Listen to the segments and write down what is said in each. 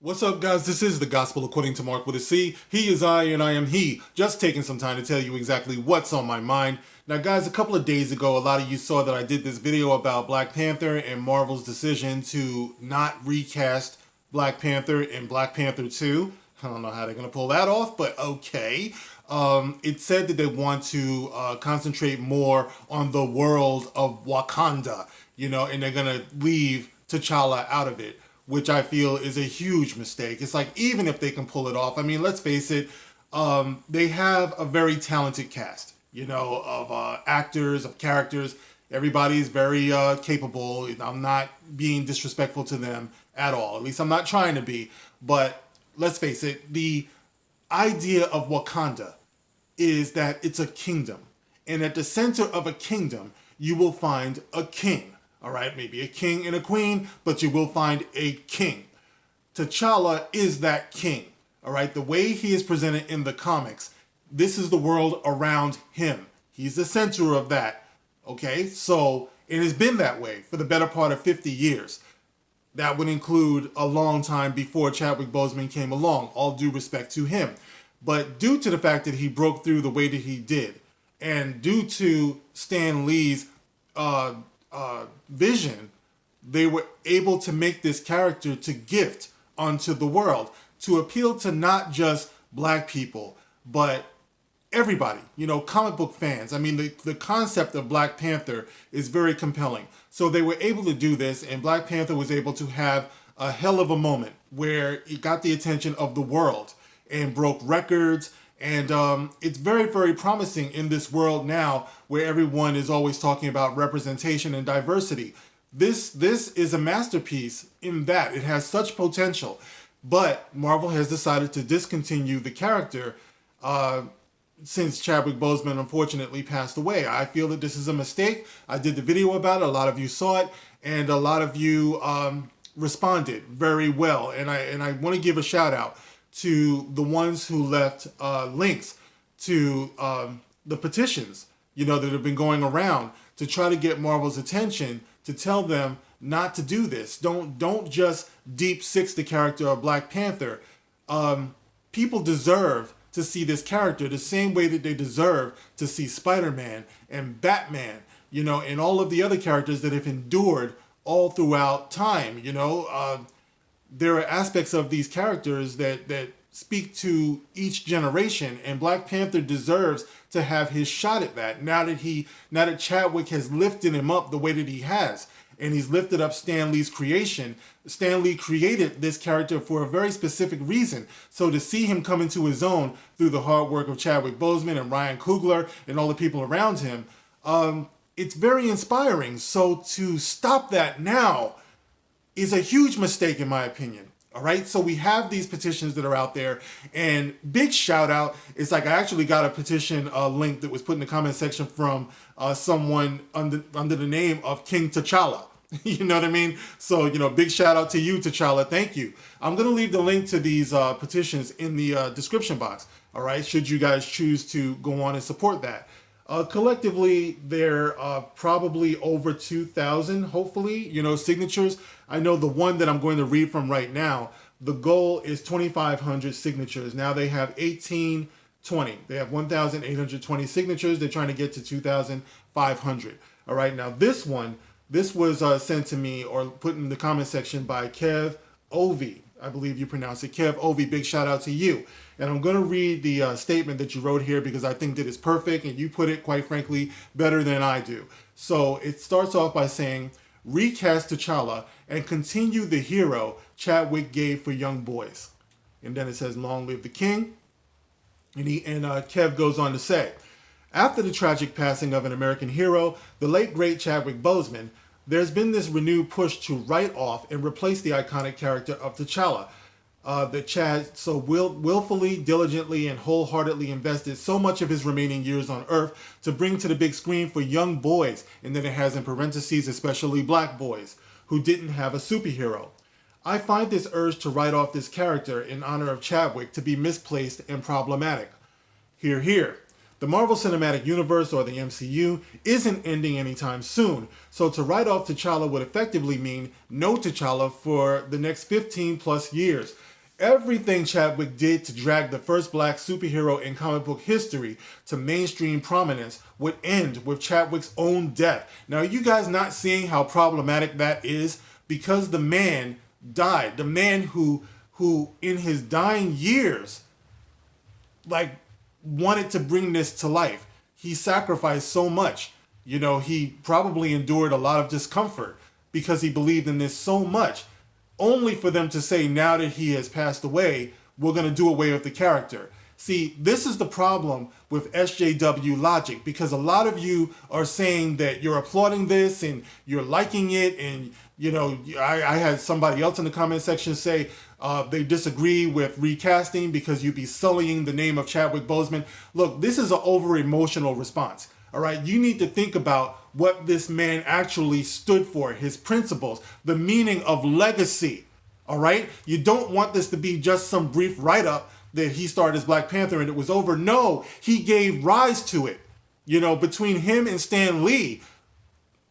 What's up, guys? This is the Gospel According to Mark with a C. He is I and I am he. Just taking some time to tell you exactly what's on my mind. Now, guys, a couple of days ago, a lot of you saw that I did this video about Black Panther and Marvel's decision to not recast Black Panther in Black Panther 2. I don't know how they're going to pull that off, but okay. It said that they want to concentrate more on the world of Wakanda, and they're going to leave T'Challa out of it, which I feel is a huge mistake. It's like, even if they can pull it off, I mean, let's face it, they have a very talented cast, of actors, of characters. Everybody's very capable. I'm not being disrespectful to them at all. At least I'm not trying to be. But let's face it, the idea of Wakanda is that it's a kingdom. And at the center of a kingdom, you will find a king. All right, maybe a king and a queen, but you will find a king. T'Challa is that king. All right, the way he is presented in the comics, this is the world around him. He's the center of that. Okay, so it has been that way for the better part of 50 years. That would include a long time before Chadwick Boseman came along, all due respect to him. But due to the fact that he broke through the way that he did, and due to Stan Lee's vision, they were able to make this character to gift unto the world, to appeal to not just black people, but everybody, comic book fans. I mean, the concept of Black Panther is very compelling. So they were able to do this, and Black Panther was able to have a hell of a moment where it got the attention of the world and broke records. And it's very, very promising in this world now where everyone is always talking about representation and diversity. This is a masterpiece in that it has such potential. But Marvel has decided to discontinue the character since Chadwick Boseman unfortunately passed away. I feel that this is a mistake. I did the video about it. A lot of you saw it, and a lot of you responded very well. And I want to give a shout out to the ones who left links to the petitions, that have been going around to try to get Marvel's attention, to tell them not to do this. Don't just deep six the character of Black Panther. People deserve to see this character the same way that they deserve to see Spider-Man and Batman, and all of the other characters that have endured all throughout time. There are aspects of these characters that speak to each generation, and Black Panther deserves to have his shot at that. Now that Chadwick has lifted him up the way that he has, and he's lifted up Stan Lee's creation. Stan Lee created this character for a very specific reason. So to see him come into his own through the hard work of Chadwick Boseman and Ryan Coogler and all the people around him, it's very inspiring. So to stop that now is a huge mistake, in my opinion. All right, so we have these petitions that are out there, and big shout out. It's like I actually got a petition link that was put in the comment section from someone under the name of King T'Challa. You know what I mean? So, big shout out to you, T'Challa. Thank you. I'm going to leave the link to these petitions in the description box. All right, should you guys choose to go on and support that. Collectively, there are probably over 2,000, hopefully, signatures. I know the one that I'm going to read from right now, the goal is 2,500 signatures. Now they have 1,820. They have 1,820 signatures. They're trying to get to 2,500. All right, now this was sent to me or put in the comment section by Kev Ovi. I believe you pronounce it. Kev Ovi, big shout out to you. And I'm going to read the statement that you wrote here because I think that it's perfect, and you put it, quite frankly, better than I do. So it starts off by saying, recast T'Challa and continue the hero Chadwick gave for young boys. And then it says, long live the king. And Kev goes on to say, after the tragic passing of an American hero, the late great Chadwick Boseman, there's been this renewed push to write off and replace the iconic character of T'Challa. That Chad so willfully, diligently, and wholeheartedly invested so much of his remaining years on Earth to bring to the big screen for young boys, and then it has in parentheses, especially black boys, who didn't have a superhero. I find this urge to write off this character in honor of Chadwick to be misplaced and problematic. Hear, hear. The Marvel Cinematic Universe, or the MCU, isn't ending anytime soon, so to write off T'Challa would effectively mean no T'Challa for the next 15 plus years. Everything Chadwick did to drag the first black superhero in comic book history to mainstream prominence would end with Chadwick's own death. Now, are you guys not seeing how problematic that is? Because the man died. The man who in his dying years, like, wanted to bring this to life. He sacrificed so much. You know, he probably endured a lot of discomfort because he believed in this so much, only for them to say, now that he has passed away, we're going to do away with the character. See, this is the problem with SJW logic, because a lot of you are saying that you're applauding this and you're liking it, and, you know, I had somebody else in the comment section say they disagree with recasting because you'd be sullying the name of Chadwick Boseman. Look, this is an over-emotional response. All right, you need to think about what this man actually stood for, his principles, the meaning of legacy. All right, you don't want this to be just some brief write-up that he started as Black Panther and it was over. No, he gave rise to it. You know, between him and Stan Lee,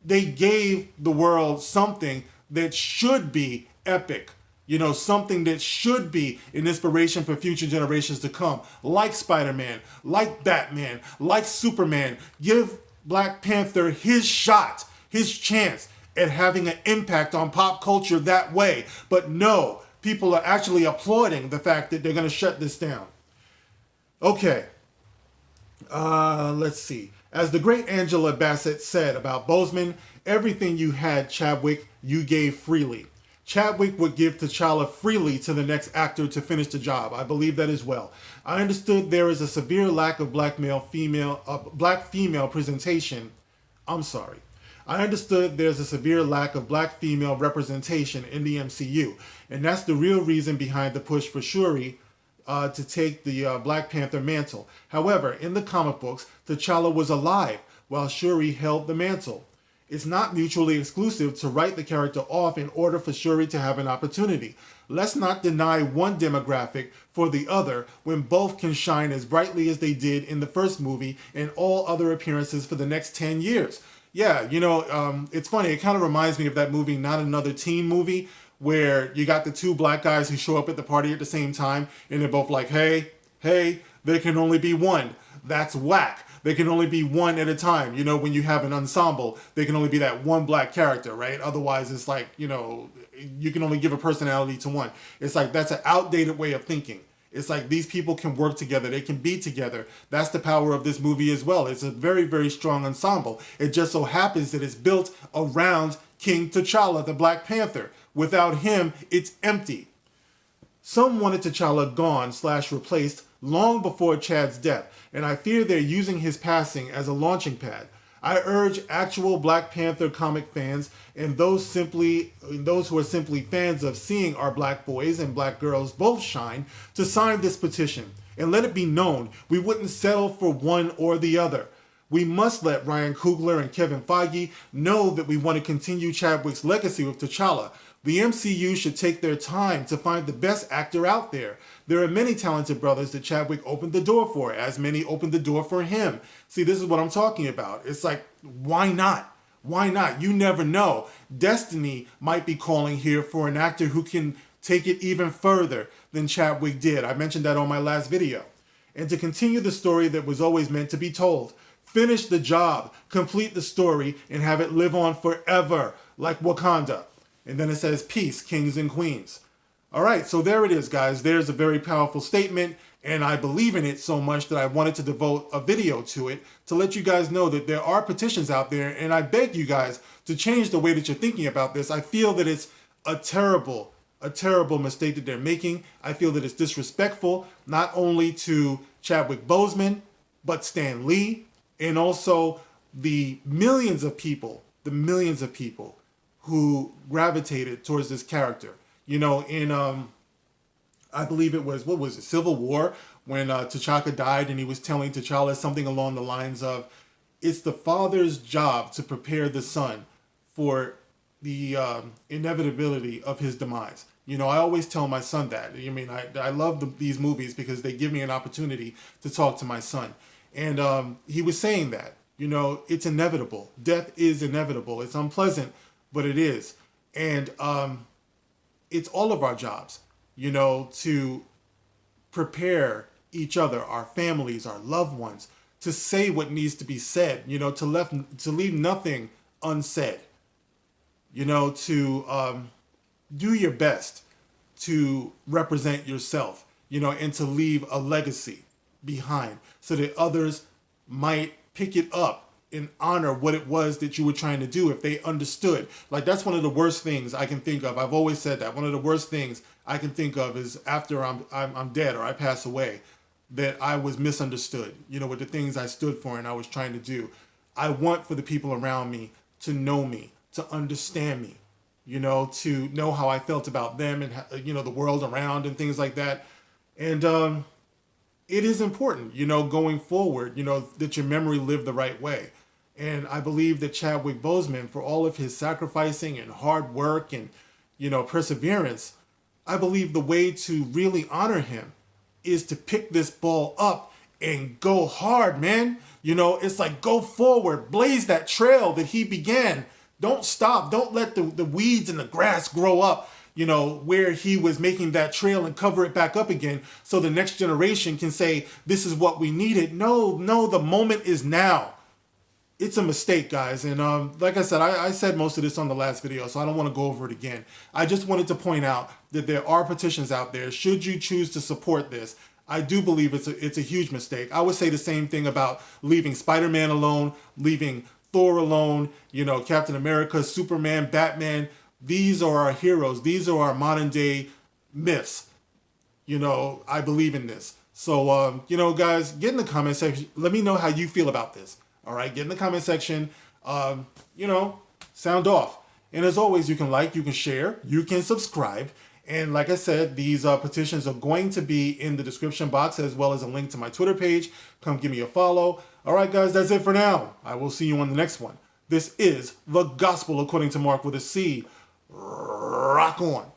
they gave the world something that should be epic. You know, something that should be an inspiration for future generations to come. Like Spider-Man, like Batman, like Superman. Give Black Panther his shot, his chance at having an impact on pop culture that way. But no, people are actually applauding the fact that they're going to shut this down. Okay. Let's see. As the great Angela Bassett said about Boseman, everything you had, Chadwick, you gave freely. Chadwick would give T'Challa freely to the next actor to finish the job. I believe that as well. I understood there is a severe lack of black female presentation. I understood there's a severe lack of black female representation in the MCU, and that's the real reason behind the push for Shuri to take the Black Panther mantle. However, in the comic books, T'Challa was alive while Shuri held the mantle. It's not mutually exclusive to write the character off in order for Shuri to have an opportunity. Let's not deny one demographic for the other when both can shine as brightly as they did in the first movie and all other appearances for the next 10 years. Yeah, you know, it's funny. It kind of reminds me of that movie, Not Another Teen Movie, where you got the two black guys who show up at the party at the same time and they're both like, hey, there can only be one. That's whack. There can only be one at a time. You know, when you have an ensemble, there can only be that one black character, right? Otherwise, it's like, you know, you can only give a personality to one. It's like, that's an outdated way of thinking. It's like these people can work together. They can be together. That's the power of this movie as well. It's a very, very strong ensemble. It just so happens that it's built around King T'Challa, the Black Panther. Without him, it's empty. Some wanted T'Challa gone/replaced long before Chad's death, and I fear they're using his passing as a launching pad. I urge actual Black Panther comic fans and those who are simply fans of seeing our black boys and black girls both shine to sign this petition and let it be known we wouldn't settle for one or the other. We must let Ryan Coogler and Kevin Feige know that we want to continue Chadwick's legacy with T'Challa. The MCU should take their time to find the best actor out there. There are many talented brothers that Chadwick opened the door for, as many opened the door for him. See, this is what I'm talking about. It's like, why not? Why not? You never know. Destiny might be calling here for an actor who can take it even further than Chadwick did. I mentioned that on my last video. And to continue the story that was always meant to be told. Finish the job, complete the story, and have it live on forever, like Wakanda. And then it says, peace, kings and queens. All right, so there it is, guys. There's a very powerful statement, and I believe in it so much that I wanted to devote a video to it to let you guys know that there are petitions out there, and I beg you guys to change the way that you're thinking about this. I feel that it's a terrible mistake that they're making. I feel that it's disrespectful, not only to Chadwick Boseman, but Stan Lee, and also the millions of people who gravitated towards this character. You know, in, I believe it was, Civil War, when T'Chaka died and he was telling T'Challa something along the lines of, it's the father's job to prepare the son for the inevitability of his demise. You know, I always tell my son that. I mean, I love these movies because they give me an opportunity to talk to my son. And he was saying that, you know, it's inevitable. Death is inevitable. It's unpleasant, but it is. And it's all of our jobs. to prepare each other, our families, our loved ones, to say what needs to be said, to leave nothing unsaid, to do your best to represent yourself, and to leave a legacy behind so that others might pick it up and honor what it was that you were trying to do if they understood. Like, that's one of the worst things I can think of. I've always said that. One of the worst things I can think of is after I'm dead or I pass away, that I was misunderstood, with the things I stood for and I was trying to do. I want for the people around me to know me, to understand me, to know how I felt about them and, the world around and things like that. And it is important, going forward, that your memory live the right way. And I believe that Chadwick Boseman, for all of his sacrificing and hard work and, perseverance, I believe the way to really honor him is to pick this ball up and go hard, man. It's like, go forward, blaze that trail that he began. Don't stop. Don't let the weeds and the grass grow up, where he was making that trail, and cover it back up again so the next generation can say, this is what we needed. No, the moment is now. It's a mistake, guys. And like I said, I said most of this on the last video, so I don't want to go over it again. I just wanted to point out that there are petitions out there. Should you choose to support this, I do believe it's a huge mistake. I would say the same thing about leaving Spider-Man alone, leaving Thor alone, Captain America, Superman, Batman. These are our heroes. These are our modern day myths. I believe in this. So, guys, get in the comment section. Let me know how you feel about this. All right, get in the comment section. Sound off. And as always, you can like, you can share, you can subscribe. And like I said, these petitions are going to be in the description box, as well as a link to my Twitter page. Come give me a follow. All right, guys, that's it for now. I will see you on the next one. This is The Gospel According to Mark with a C. Rock on.